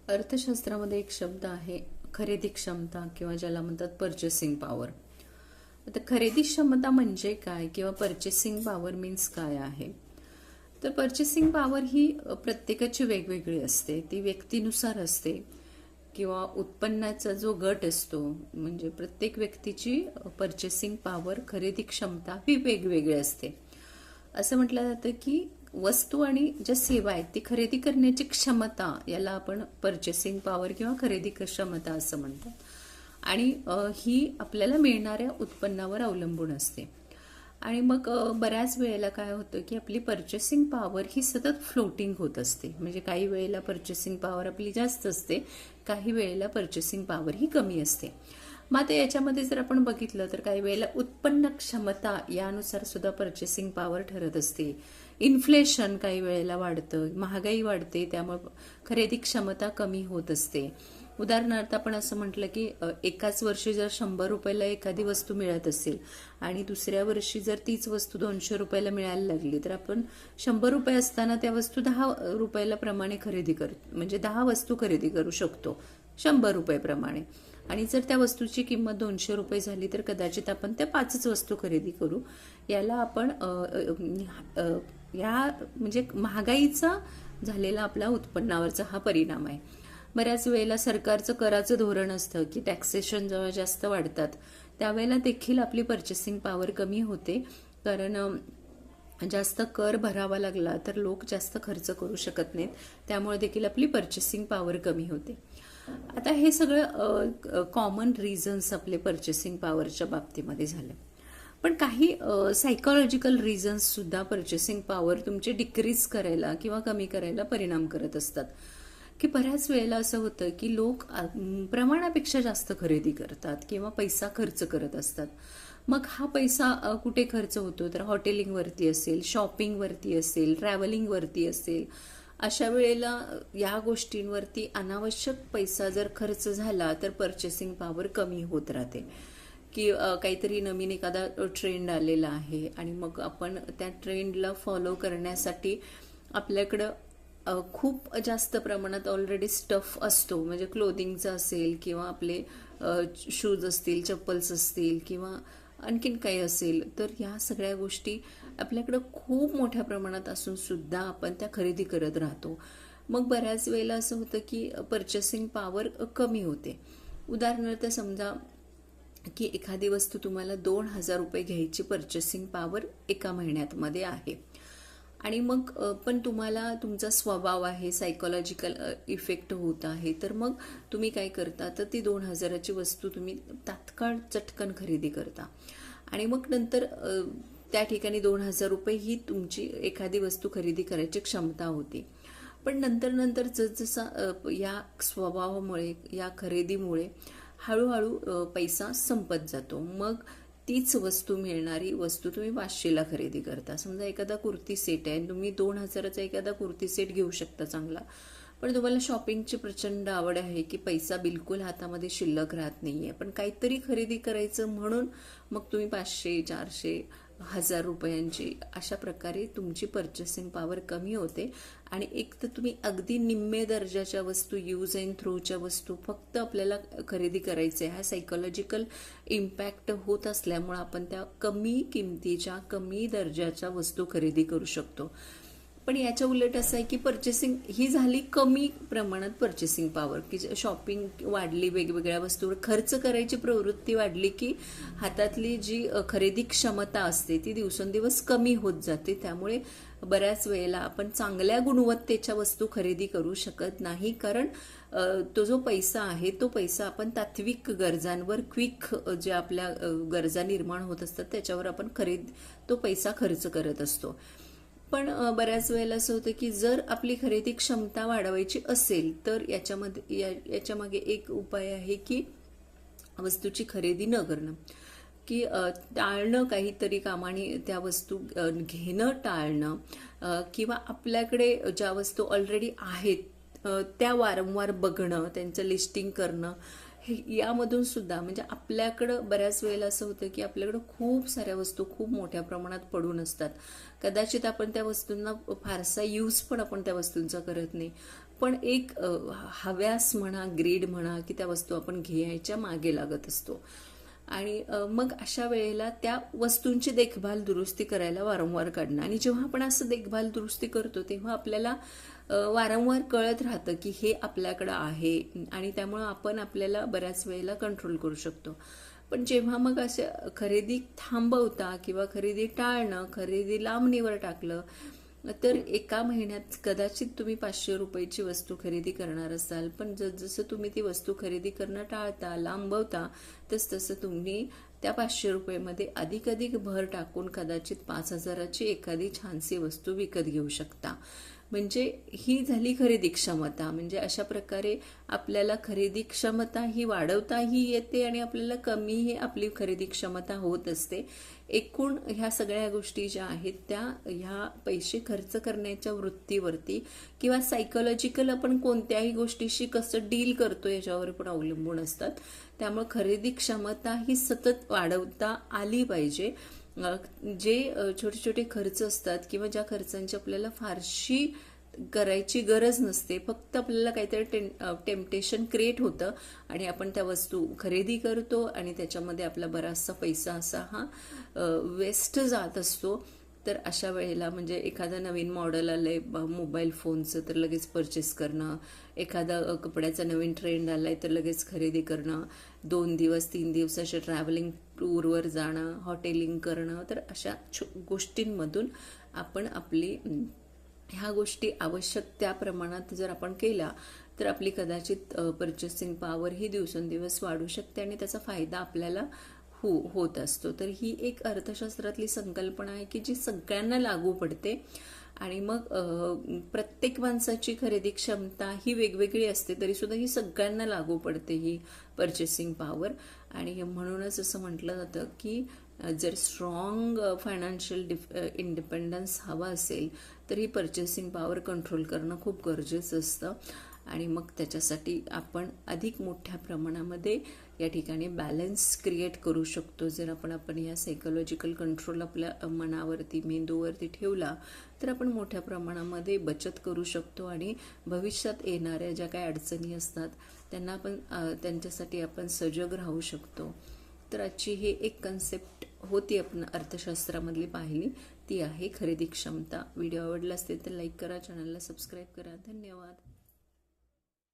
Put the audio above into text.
अर्थशास्त्रामध्ये एक शब्द आहे खरेदी क्षमता किंवा ज्याला म्हणतात पर्चेसिंग पॉवर. आता खरेदी क्षमता म्हणजे काय किंवा पर्चेसिंग पॉवर मीन्स काय आहे? तर पर्चेसिंग पॉवर ही प्रत्येकाची वेगवेगळी असते, ती व्यक्तीनुसार असते किंवा उत्पन्नाचा जो गट असतो म्हणजे प्रत्येक व्यक्तीची पर्चेसिंग पॉवर खरेदी क्षमता ही वेगवेगळी असते. असं म्हटलं जातं की वस्तू आणि ज्या सेवा आहेत ती खरेदी करण्याची क्षमता याला आपण पर्चेसिंग पॉवर किंवा खरेदी क्षमता असं म्हणतात. आणि ही आपल्याला मिळणाऱ्या उत्पन्नावर अवलंबून असते. आणि मग बऱ्याच वेळेला काय होतं की आपली पर्चेसिंग पॉवर ही सतत फ्लोटिंग होत असते. म्हणजे काही वेळेला पर्चेसिंग पॉवर आपली जास्त असते, काही वेळेला पर्चेसिंग पॉवर ही कमी असते. मग आता याच्यामध्ये जर आपण बघितलं तर काही वेळेला उत्पन्न क्षमता यानुसार सुद्धा पर्चेसिंग पॉवर ठरत असते. इन्फ्लेशन काही वेळेला वाढतं, महागाई वाढते, त्यामुळे खरेदी क्षमता कमी होत असते. उदाहरणार्थ आपण असं म्हटलं की एकाच वर्षी जर 100 रुपयाला एखादी वस्तू मिळत असेल आणि दुसऱ्या वर्षी जर तीच वस्तू 200 रुपयाला मिळायला लागली तर आपण 100 रुपये असताना त्या वस्तू 10 रुपयाला प्रमाणे खरेदी म्हणजे 10 वस्तू खरेदी करू शकतो 100 रुपये प्रमाणे. आणि जर त्या वस्तूची किंमत 200 रुपये झाली तर कदाचित आपण त्या 5च वस्तू खरेदी करू. याला आपण या म्हणजे महागाईचा झालेला आपला उत्पन्नावरचा हा परिणाम आहे. बऱ्याच वेळेला सरकारचं कराचं धोरण असतं की टॅक्सेशन जेव्हा जास्त वाढतात त्यावेळेला देखील आपली पर्चेसिंग पॉवर कमी होते, कारण जास्त कर भरावा लागला तर लोक जास्त खर्च करू शकत नाहीत, त्यामुळे देखील आपली पर्चेसिंग पॉवर कमी होते. आता हे सगळं कॉमन रिझन्स आपले पर्चेसिंग पॉवरच्या बाबतीमध्ये झाले. पण काही सायकोलॉजिकल रिझन्स सुद्धा पर्चेसिंग पॉवर तुमची डिक्रीज करायला किंवा कमी करायला परिणाम करत असतात. की बऱ्याच वेळेला असं होतं की लोक प्रमाणापेक्षा जास्त खरेदी करतात किंवा पैसा खर्च करत असतात. मग हा पैसा कुठे खर्च होतो तर हॉटेलिंगवरती असेल, शॉपिंगवरती असेल, ट्रॅव्हलिंगवरती असेल. अशा वेळेला या गोष्टींवरती अनावश्यक पैसा जर खर्च झाला तर पर्चेसिंग पॉवर कमी होत राहते. की काहीतरी नवीन एखादा ट्रेंड आलेला आहे आणि मग आपण त्या ट्रेंडला फॉलो करण्यासाठी आपल्याकडं खूप जास्त प्रमाणात ऑलरेडी स्टफ असतो, म्हणजे क्लोथिंगचा असेल किंवा आपले शूज असतील, चप्पल्स असतील किंवा आणखीन काही असेल, तर या सगळ्या गोष्टी आपल्याकडं खूप मोठ्या प्रमाणात असून सुद्धा आपण त्या खरेदी करत राहतो. मग बऱ्याच वेळेला असं होतं की पर्चेसिंग पॉवर कमी होते. उदाहरणार्थ समजा की एखादी वस्तू तुम्हाला 2,000 रुपये घ्यायची पर्चेसिंग पॉवर एका महिन्यात मध्ये आहे आणि मग पण तुम्हाला तुमचा स्वभाव आहे, सायकोलॉजिकल इफेक्ट होत आहे, तर मग तुम्ही काय करता तर ती 2,000ची वस्तू तुम्ही तात्काळ चटकन खरेदी करता आणि मग नंतर त्या ठिकाणी 2,000 रुपये ही तुमची एखादी वस्तू खरेदी करायची क्षमता होती. पण नंतर नंतर जसजसा या स्वभावामुळे, या खरेदीमुळे हळूहळू पैसा संपत जातो. मग तीच वस्तू मिळणारी वस्तू तुम्ही 500ला खरेदी करता. समजा एखादा कुर्ती सेट आहे, तुम्ही 2,000चा एखादा कुर्ती सेट घेऊ शकता चांगला, पण तुम्हाला शॉपिंगची प्रचंड आवड आहे की पैसा बिलकुल हातामध्ये शिल्लक राहत नाहीये, पण काहीतरी खरेदी करायचं म्हणून मग तुम्ही 500, 400, 1,000 रुपयांची अशा प्रकारे तुमची पर्चेसिंग पॉवर कमी होते. आणि एक तर तुम्ही अगदी निम्मे दर्जाच्या वस्तू, यूज अँड थ्रोच्या वस्तू फक्त आपल्याला खरेदी करायचे, हा सायकोलॉजिकल इम्पॅक्ट होत असल्यामुळे आपण त्या कमी किमतीच्या, कमी दर्जाच्या वस्तू खरेदी करू शकतो. पण याच्या उलट असं आहे की पर्चेसिंग ही झाली कमी प्रमाणात पर्चेसिंग पॉवर, की शॉपिंग वाढली, वेगवेगळ्या वस्तूवर खर्च करायची प्रवृत्ती वाढली की हातातली जी खरेदी क्षमता असते ती दिवसेंदिवस कमी होत जाते. त्यामुळे बऱ्याच वेळेला आपण चांगल्या गुणवत्तेच्या वस्तू खरेदी करू शकत नाही, कारण तो जो पैसा आहे तो पैसा आपण तात्विक गरजांवर, क्विक जे आपल्या गरजा निर्माण होत असतात त्याच्यावर आपण तो पैसा खर्च करत असतो. पण बऱ्याच वेळेला असं होतं की जर आपली खरेदी क्षमता वाढवायची असेल तर याच्यामागे एक उपाय आहे की वस्तूची खरेदी न करणं, की टाळणं, काहीतरी कामाने त्या वस्तू घेणं टाळणं, किंवा आपल्याकडे ज्या वस्तू ऑलरेडी आहेत त्या वारंवार बघणं, त्यांचं लिस्टिंग करणं. यामधून सुद्धा म्हणजे आपल्याकडं बऱ्याच वेळेला असं होतं की आपल्याकडं खूप साऱ्या वस्तू खूप मोठ्या प्रमाणात पडून असतात. कदाचित आपण त्या वस्तूंना फारसा यूज पण आपण त्या वस्तूंचा करत नाही, पण एक हव्यास म्हणा, ग्रीड म्हणा, की त्या वस्तू आपण घ्यायच्या मागे लागत असतो. आणि मग अशा वेळेला त्या वस्तूंची देखभाल दुरुस्ती करायला वारंवार काढणं. आणि जेव्हा आपण असं देखभाल दुरुस्ती करतो तेव्हा आपल्याला वारंवार कळत राहतं की हे आपल्याकडं आहे, आणि त्यामुळं आपण आपल्याला बऱ्याच वेळेला कंट्रोल करू शकतो. पण जेव्हा मग असं खरेदी थांबवता किंवा खरेदी टाळणं, खरेदी लांबणीवर टाकलं, तर एका महिन्यात कदाचित तुम्ही 500 रुपयाची वस्तू खरेदी करणार असाल, पण जसं तुम्ही ती वस्तू खरेदी करणं टाळता, लांबवता, तसं तुम्ही त्या 500 रुपयेमध्ये अधिक भर टाकून कदाचित 5,000ची एखादी छानशी वस्तू विकत घेऊ शकता. म्हणजे ही झाली खरेदी क्षमता. म्हणजे अशा प्रकारे आपल्याला खरेदी क्षमता ही वाढवताही येते आणि आपल्याला कमीही आपली खरेदी क्षमता होत असते. एकूण ह्या सगळ्या गोष्टी ज्या आहेत त्या ह्या पैसे खर्च करण्याच्या वृत्तीवरती किंवा सायकोलॉजिकल आपण कोणत्याही गोष्टीशी कसं डील करतो याच्यावर पण अवलंबून असतात. त्यामुळे खरेदी क्षमता ही सतत वाढवता आली पाहिजे. जे छोटे छोटे खर्च असतात किंवा ज्या खर्चांची आपल्याला फारशी करायची गरज नसते, फक्त आपल्याला काहीतरी टेम्पटेशन क्रिएट होतं आणि आपण त्या वस्तू खरेदी करतो आणि त्याच्यामध्ये आपला बराचसा पैसा असा हा वेस्ट जात असतो. तर अशा वेळेला म्हणजे एखादा नवीन मॉडेल आलंय मोबाईल फोनचं तर लगेच परचेस करणं, एखादा कपड्याचा नवीन ट्रेंड आलाय तर लगेच खरेदी करणं, 2 दिवस 3 दिवसाच्या ट्रॅव्हलिंग टूरवर जाणं, हॉटेलिंग करणं, तर अशा गोष्टींमधून आपण आपली ह्या गोष्टी आवश्यक त्या प्रमाणात जर आपण केल्या तर आपली कदाचित परचेसिंग पॉवर ही दिवसेंदिवस वाढू शकते आणि त्याचा फायदा आपल्याला होत असतो. तर ही एक अर्थशास्त्रातली संकल्पना आहे की जी सगळ्यांना लागू पडते. आणि मग प्रत्येक माणसाची खरेदी क्षमता ही वेगवेगळी असते, तरी सुद्धा ही सगळ्यांना लागू पडते ही परचेसिंग पॉवर. आणि म्हणूनच असं म्हटलं जातं की जर स्ट्रॉंग फायनान्शियल इंडिपेंडन्स हवा असेल तर ही परचेसिंग पॉवर कंट्रोल करणं खूप गरजेचं असतं. आणि मग त्याच्यासाठी आपण अधिक मोठ्या प्रमाणामध्ये या ठिकाणी बॅलन्स क्रिएट करू शकतो. जर आपण या सायकोलॉजिकल कंट्रोल आपल्या मनावरती, मेंदूवरती ठेवला तर आपण मोठ्या प्रमाणामध्ये बचत करू शकतो आणि भविष्यात येणाऱ्या ज्या काही अडचणी असतात त्यांना त्यांच्यासाठी आपण सजग राहू शकतो. तर आजची ही एक कन्सेप्ट होती आपण अर्थशास्त्रामधली पाहिली, ती आहे खरेदी क्षमता. व्हिडिओ आवडला असेल तर लाईक करा, चॅनलला सबस्क्राईब करा. धन्यवाद.